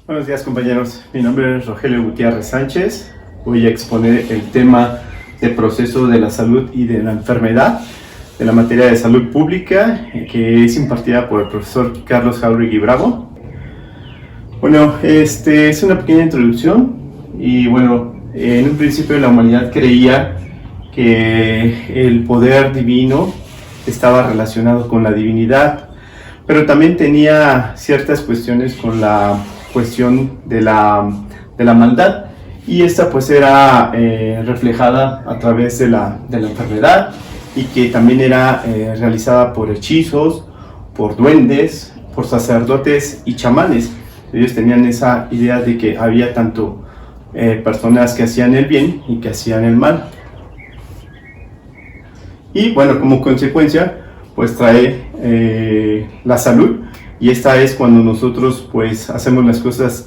Buenos días, compañeros. Mi nombre es Rogelio Gutiérrez Sánchez. Voy a exponer el tema de proceso de la salud y de la enfermedad de la materia de salud pública, que es impartida por el profesor Carlos Jauregui Bravo. Bueno, es una pequeña introducción y bueno, en un principio la humanidad creía que el poder divino estaba relacionado con la divinidad, pero también tenía ciertas cuestiones con la cuestión de la maldad, y esta pues era reflejada a través de la enfermedad, y que también era realizada por hechizos, por duendes, por sacerdotes y chamanes. Ellos tenían esa idea de que había tanto personas que hacían el bien y que hacían el mal. Y bueno, como consecuencia pues trae la salud, y esta es cuando nosotros pues hacemos las cosas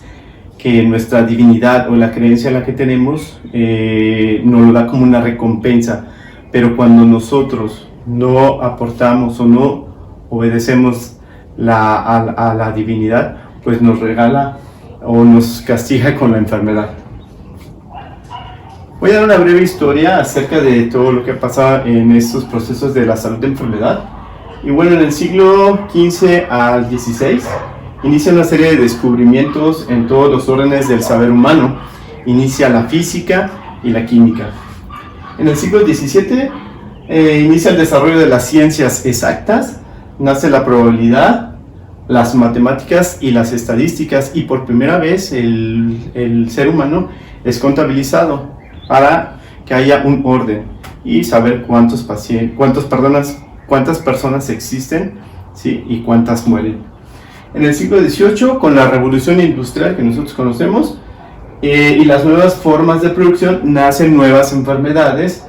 que nuestra divinidad o la creencia en la que tenemos nos lo da como una recompensa. Pero cuando nosotros no aportamos o no obedecemos a la divinidad, pues nos regala o nos castiga con la enfermedad. Voy a dar una breve historia acerca de todo lo que ha pasado en estos procesos de la salud de enfermedad. Y bueno, en el siglo XV al XVI inicia una serie de descubrimientos en todos los órdenes del saber humano. Inicia la física y la química. En el siglo XVII inicia el desarrollo de las ciencias exactas, nace la probabilidad, las matemáticas y las estadísticas, y por primera vez el ser humano es contabilizado para que haya un orden y saber cuántas personas existen, ¿sí? Y cuántas mueren. En el siglo XVIII, con la revolución industrial que nosotros conocemos y las nuevas formas de producción, nacen nuevas enfermedades,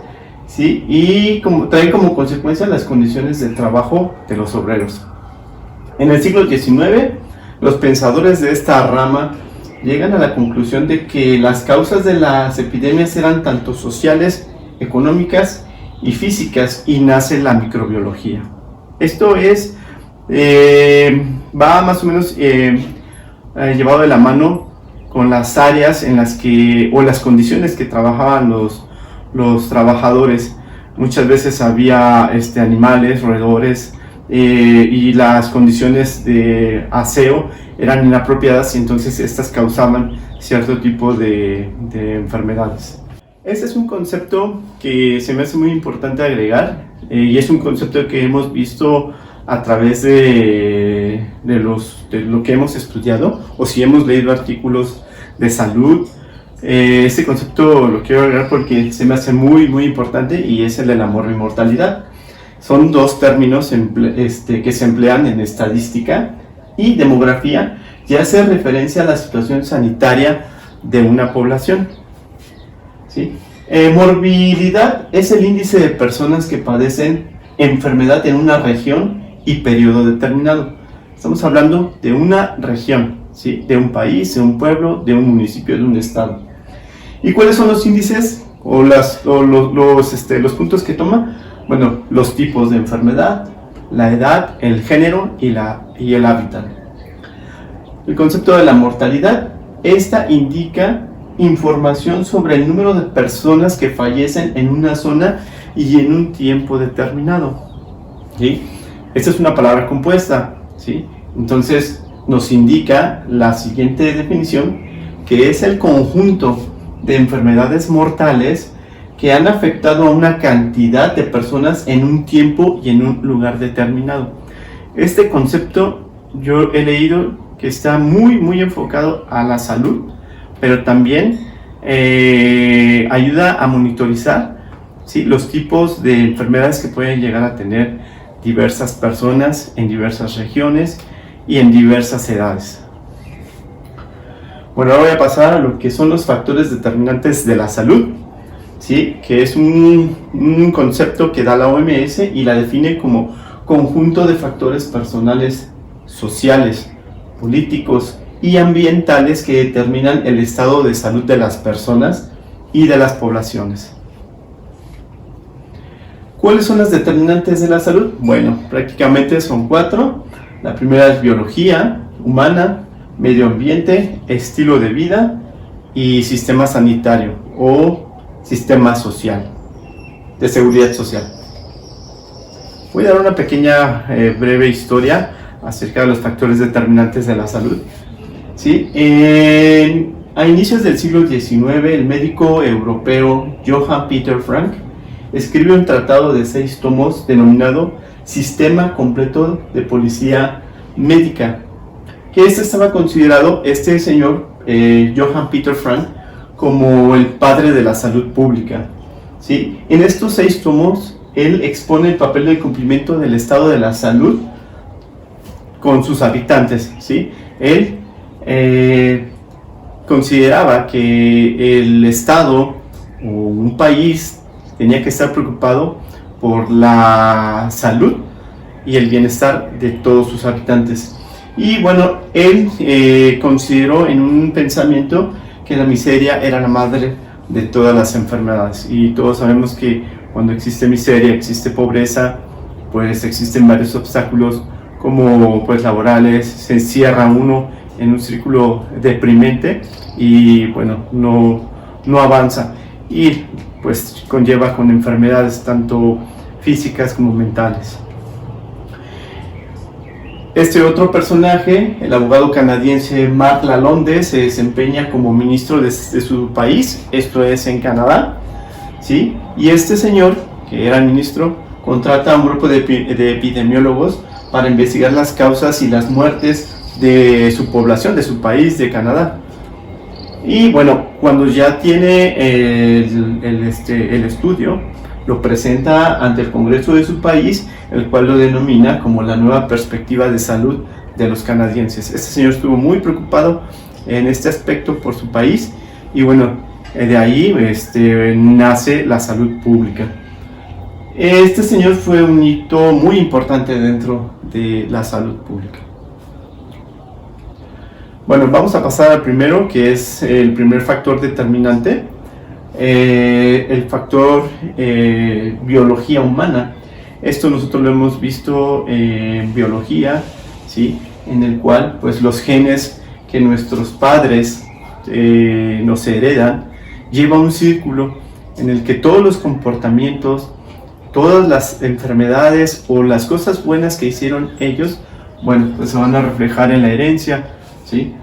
¿sí? Y traen como consecuencia las condiciones de trabajo de los obreros. En el siglo XIX, los pensadores de esta rama llegan a la conclusión de que las causas de las epidemias eran tanto sociales, económicas y físicas, y nace la microbiología. Esto es, va más o menos llevado de la mano con las áreas en las que, o las condiciones que trabajaban los trabajadores. Muchas veces había animales, roedores, y las condiciones de aseo eran inapropiadas, y entonces estas causaban cierto tipo de enfermedades. Este es un concepto que se me hace muy importante agregar, y es un concepto que hemos visto a través de lo que hemos estudiado, o si hemos leído artículos de salud. Este concepto lo quiero agregar porque se me hace muy importante, y es el de la morbimortalidad. Son dos términos que se emplean en estadística y demografía, y hace referencia a la situación sanitaria de una población, ¿sí? Morbilidad es el índice de personas que padecen enfermedad en una región y periodo determinado. Estamos hablando de una región, ¿sí? De un país, de un pueblo, de un municipio, de un estado. ¿Y cuáles son los índices o los puntos que toma? Bueno, los tipos de enfermedad, la edad, el género y el hábitat. El concepto de la mortalidad, esta indica información sobre el número de personas que fallecen en una zona y en un tiempo determinado, ¿sí? Esta es una palabra compuesta, ¿sí? Entonces nos indica la siguiente definición, que es el conjunto de enfermedades mortales que han afectado a una cantidad de personas en un tiempo y en un lugar determinado. Este concepto yo he leído que está muy enfocado a la salud, pero también ayuda a monitorizar, ¿sí? Los tipos de enfermedades que pueden llegar a tener diversas personas en diversas regiones y en diversas edades. Bueno, ahora voy a pasar a lo que son los factores determinantes de la salud, ¿sí? Que es un concepto que da la OMS y la define como conjunto de factores personales, sociales, políticos y ambientales que determinan el estado de salud de las personas y de las poblaciones. ¿Cuáles son las determinantes de la salud? Bueno, prácticamente son 4. La primera es biología humana, medio ambiente, estilo de vida y sistema sanitario o sistema social, de seguridad social. Voy a dar una pequeña breve historia acerca de los factores determinantes de la salud. ¿Sí? A inicios del siglo XIX, el médico europeo Johann Peter Frank escribió un tratado de 6 tomos denominado Sistema Completo de Policía Médica, que estaba considerado, este señor, Johann Peter Frank, como el padre de la salud pública. ¿Sí? En estos 6 tomos, él expone el papel del cumplimiento del estado de la salud con sus habitantes. ¿Sí? Él consideraba que el Estado o un país tenía que estar preocupado por la salud y el bienestar de todos sus habitantes. Y bueno, él consideró en un pensamiento que la miseria era la madre de todas las enfermedades. Y todos sabemos que cuando existe miseria, existe pobreza, pues existen varios obstáculos como pues laborales, se encierra uno en un círculo deprimente y bueno, no avanza y pues conlleva con enfermedades tanto físicas como mentales. Este otro personaje, el abogado canadiense Marc Lalonde, se desempeña como ministro de su país, esto es en Canadá, ¿sí? Y este señor, que era ministro, contrata a un grupo de epidemiólogos para investigar las causas y las muertes de su población, de su país, de Canadá. Y bueno, cuando ya tiene el estudio, lo presenta ante el Congreso de su país, el cual lo denomina como la nueva perspectiva de salud de los canadienses. Este señor estuvo muy preocupado en este aspecto por su país y bueno, de ahí nace la salud pública. Este señor fue un hito muy importante dentro de la salud pública. Bueno, vamos a pasar al primero, que es el primer factor determinante, el factor biología humana. Esto nosotros lo hemos visto en biología, ¿sí? En el cual pues los genes que nuestros padres nos heredan llevan un círculo en el que todos los comportamientos, todas las enfermedades o las cosas buenas que hicieron ellos, bueno, pues se van a reflejar en la herencia, ¿sí?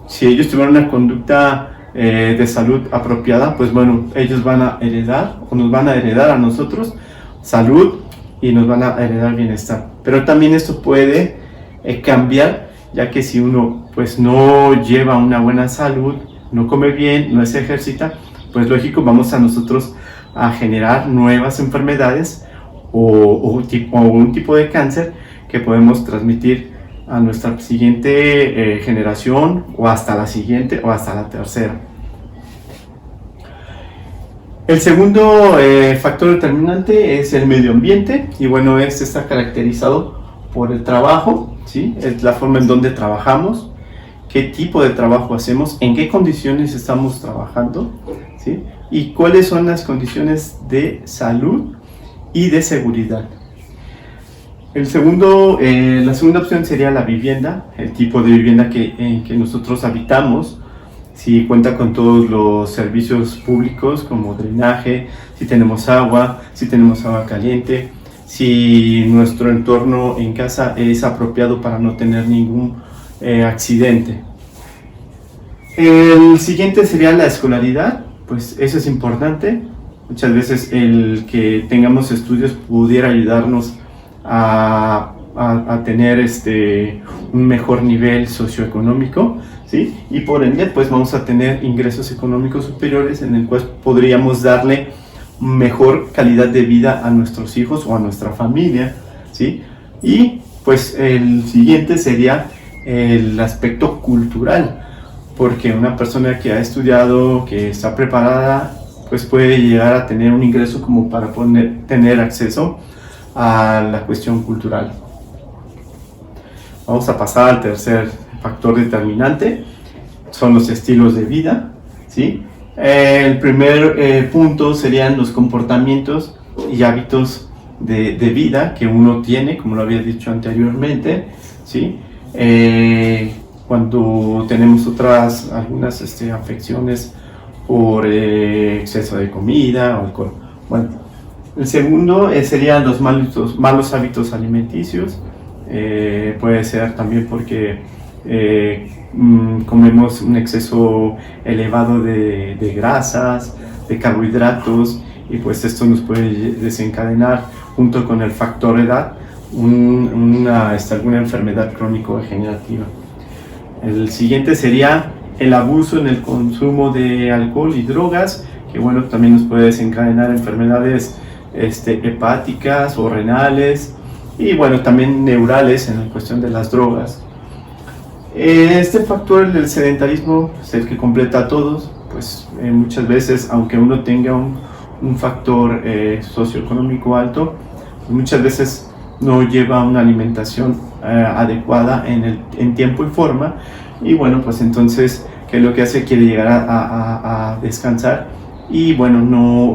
Si ellos tuvieron una conducta de salud apropiada, pues bueno, ellos van a heredar o nos van a heredar a nosotros salud y nos van a heredar bienestar. Pero también esto puede cambiar, ya que si uno pues no lleva una buena salud, no come bien, no se ejercita, pues lógico vamos a nosotros a generar nuevas enfermedades o un tipo de cáncer que podemos transmitir a nuestra siguiente generación o hasta la siguiente o hasta la tercera. El segundo factor determinante es el medio ambiente y bueno, este está caracterizado por el trabajo, ¿sí? Es la forma en donde trabajamos, qué tipo de trabajo hacemos, en qué condiciones estamos trabajando, ¿sí? Y cuáles son las condiciones de salud y de seguridad. La segunda opción sería la vivienda, el tipo de vivienda en que nosotros habitamos, si cuenta con todos los servicios públicos como drenaje, si tenemos agua caliente, si nuestro entorno en casa es apropiado para no tener ningún accidente. El siguiente sería la escolaridad, pues eso es importante. Muchas veces el que tengamos estudios pudiera ayudarnos a tener un mejor nivel socioeconómico, ¿sí? Y por ende pues vamos a tener ingresos económicos superiores en el cual podríamos darle mejor calidad de vida a nuestros hijos o a nuestra familia, ¿sí? Y pues el siguiente sería el aspecto cultural, porque una persona que ha estudiado, que está preparada, pues puede llegar a tener un ingreso como para tener acceso a la cuestión cultural. Vamos a pasar al tercer factor determinante, son los estilos de vida, ¿sí? El primer punto serían los comportamientos y hábitos de vida que uno tiene, como lo había dicho anteriormente, ¿sí? cuando tenemos algunas afecciones por exceso de comida o alcohol. Bueno, el segundo serían los malos hábitos alimenticios. Puede ser también porque comemos un exceso elevado de grasas, de carbohidratos, y pues esto nos puede desencadenar, junto con el factor edad, alguna enfermedad crónico-degenerativa. El siguiente sería el abuso en el consumo de alcohol y drogas, que bueno, también nos puede desencadenar enfermedades hepáticas o renales, y bueno, también neurales en la cuestión de las drogas. Este factor del sedentarismo es el que completa a todos, pues muchas veces, aunque uno tenga un factor socioeconómico alto, muchas veces no lleva una alimentación adecuada en tiempo y forma, y bueno, pues entonces, ¿qué es lo que hace? Quiere llegar a descansar, y bueno,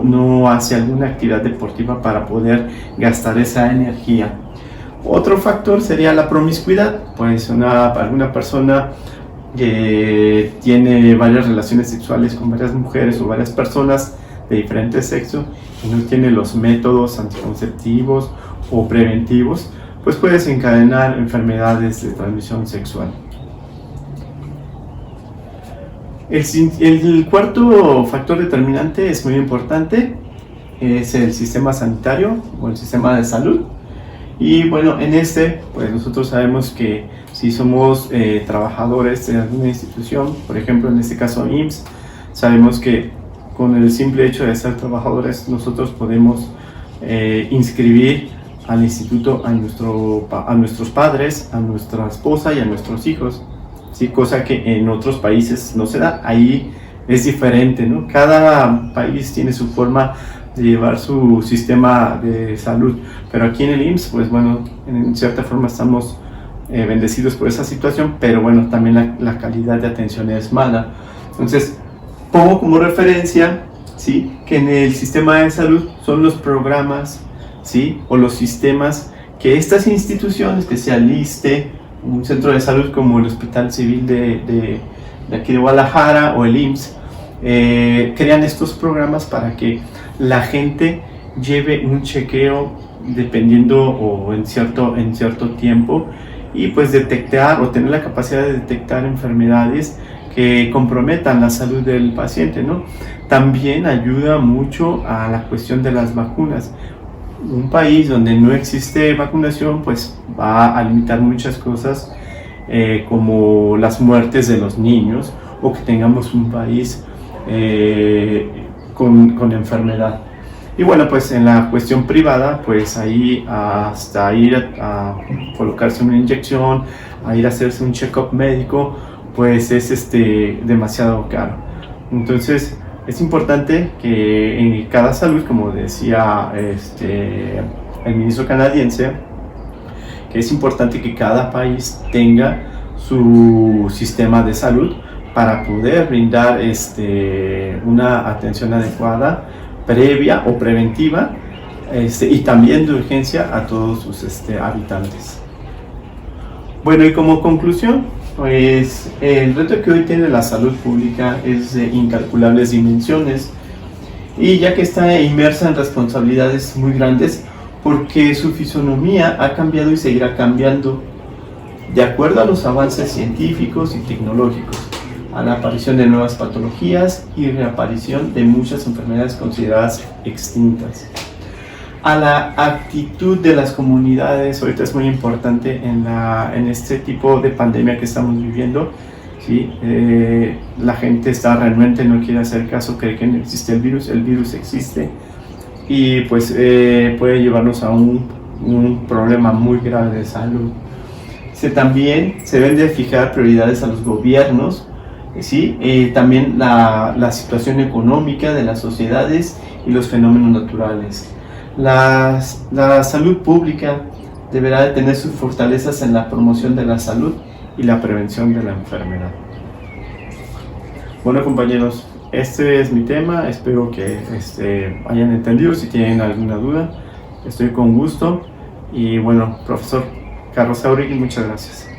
no hace alguna actividad deportiva para poder gastar esa energía. Otro factor sería la promiscuidad, pues alguna persona que tiene varias relaciones sexuales con varias mujeres o varias personas de diferente sexo y no tiene los métodos anticonceptivos o preventivos, pues puede desencadenar enfermedades de transmisión sexual. El cuarto factor determinante es muy importante, es el sistema sanitario o el sistema de salud. Y bueno, pues nosotros sabemos que si somos trabajadores de alguna institución, por ejemplo en este caso IMSS, sabemos que con el simple hecho de ser trabajadores nosotros podemos inscribir al instituto a nuestros padres, a nuestra esposa y a nuestros hijos, ¿sí? Cosa que en otros países no se da. Ahí es diferente, ¿no? Cada país tiene su forma de llevar su sistema de salud, pero aquí en el IMSS, pues bueno, en cierta forma estamos bendecidos por esa situación, pero bueno, también la calidad de atención es mala. Entonces, pongo como referencia, ¿sí?, que en el sistema de salud son los programas, ¿sí?, o los sistemas que estas instituciones, que sea el ISSSTE, un centro de salud como el Hospital Civil de aquí de Guadalajara o el IMSS, crean estos programas para que la gente lleve un chequeo dependiendo o en cierto tiempo, y pues detectar o tener la capacidad de detectar enfermedades que comprometan la salud del paciente, ¿no? También ayuda mucho a la cuestión de las vacunas. Un país donde no existe vacunación pues va a limitar muchas cosas, como las muertes de los niños, o que tengamos un país con enfermedad. Y bueno, pues en la cuestión privada, pues ahí hasta ir a colocarse una inyección, a ir a hacerse un check-up médico, pues es demasiado caro. Entonces es importante que en cada salud, como decía el ministro canadiense, que es importante que cada país tenga su sistema de salud para poder brindar una atención adecuada, previa o preventiva, y también de urgencia a todos sus habitantes. Bueno, y como conclusión, pues el reto que hoy tiene la salud pública es de incalculables dimensiones, y ya que está inmersa en responsabilidades muy grandes, porque su fisonomía ha cambiado y seguirá cambiando de acuerdo a los avances científicos y tecnológicos, a la aparición de nuevas patologías y reaparición de muchas enfermedades consideradas extintas. A la actitud de las comunidades, ahorita es muy importante en este tipo de pandemia que estamos viviendo, ¿sí? La gente está renuente, no quiere hacer caso, cree que no existe el virus existe, y pues puede llevarnos a un problema muy grave de salud. También se deben de fijar prioridades a los gobiernos, ¿sí? También la situación económica de las sociedades y los fenómenos naturales. La salud pública deberá de tener sus fortalezas en la promoción de la salud y la prevención de la enfermedad. Bueno, compañeros, este es mi tema, espero que hayan entendido. Si tienen alguna duda, estoy con gusto. Y bueno, profesor Carlos Jauregui, muchas gracias.